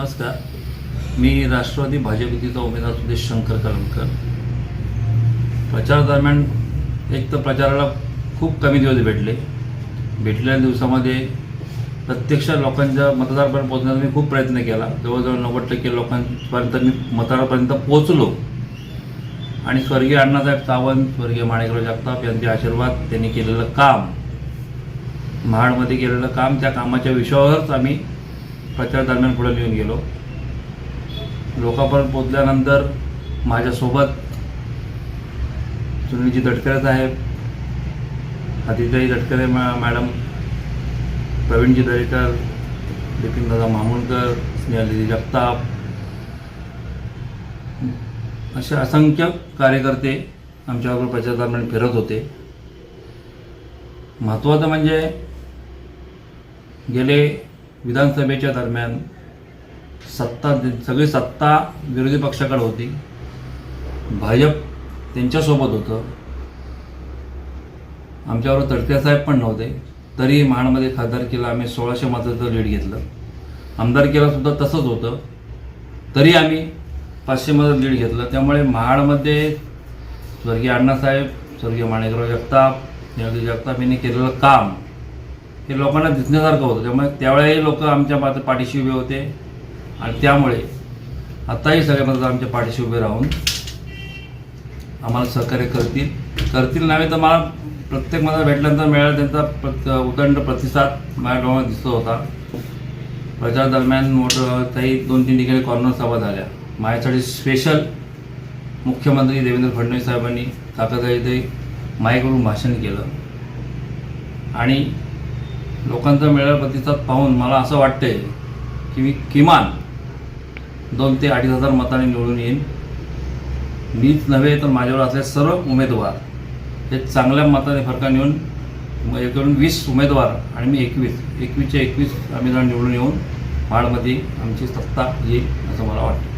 नमस्कार. मी राष्ट्रवादी भाजप उमेदवार सुदेश शंकर कलमकर. प्रचारादरम्यान एक तर प्रचाराला खूप कमी दिवस भेटलेल्या दिवसामध्ये प्रत्यक्ष लोकांच्या मतदारापर्यंत पोहोचण्याचा मी खूप प्रयत्न केला. जवळजवळ 90% लोकांपर्यंत मी मतदारापर्यंत पोहोचलो आणि स्वर्गीय अण्णासाहेब सावंत, स्वर्गीय माणिकराव जगताप यांचे आशीर्वाद, त्यांनी केलेलं काम, महाडमध्ये केलेलं काम, त्या कामाच्या विषयावरच आम्ही प्रचार दरम्यान पुढे घेऊन गेलो. लोकांपर्यंत पोहोचल्यानंतर माझ्यासोबत सुनीलजी तटकरे साहेब, आदित्यजी तटकरे मॅडम, प्रवीणजी दरेकर, बिपिनदादा मामुणकर, स्नेहलजी जगताप असे असंख्य कार्यकर्ते आमच्याबरोबर प्रचार दरम्यान फिरत होते. महत्त्वाचं म्हणजे गेले विधानसभेच्या दरम्यान सगळी सत्ता विरोधी पक्षाकडे होती. भाजप त्यांच्यासोबत होतं. आमच्याबरोबर तटकरे साहेब पण नव्हते. तरी महाडमध्ये खासदारकीला आम्ही 1600 मताचं लीड घेतलं. आमदारकीला सुद्धा तसंच होतं, तरी आम्ही 500 मताचं लीड घेतलं. त्यामुळे महाडमध्ये स्वर्गीय अण्णासाहेब, स्वर्गीय माणिकराव जगताप, स्नेहलजी जगताप यांनी केलेलं काम हे लोकांना दिसण्यासारखं होतं. त्यामुळे त्यावेळेही लोक आमच्या पाठीशी उभे होते आणि त्यामुळे आताही सगळे मतदार आमच्या पाठीशी उभे राहून आम्हाला सहकार्य करतील नव्हे तर मला प्रत्येक मतदार भेटल्यानंतर मिळाला त्यांचा उदंड प्रतिसाद माझ्या डोळ्यात दिसत होता. प्रचार दरम्यान मोठं काही 2-3 ठिकाणी कॉर्नर सभा झाल्या. माझ्यासाठी स्पेशल मुख्यमंत्री देवेंद्र फडणवीस साहेबांनी काकासाहेब इथे माईकवरून भाषण केलं आणि लोकांचा मिळालेला प्रतिसाद पाहून मला असं वाटतंय की मी किमान 2,000 ते 2,500 मतांनी निवडून येईन. मीच नव्हे तर माझ्यावर असलेले सर्व उमेदवार हे चांगल्या मताने फरकाने येऊन एकूण 20 उमेदवार आणि मी 21चे 21 आम्ही निवडून येऊन महाडमध्ये आमची सत्ता येईल असं मला वाटतं.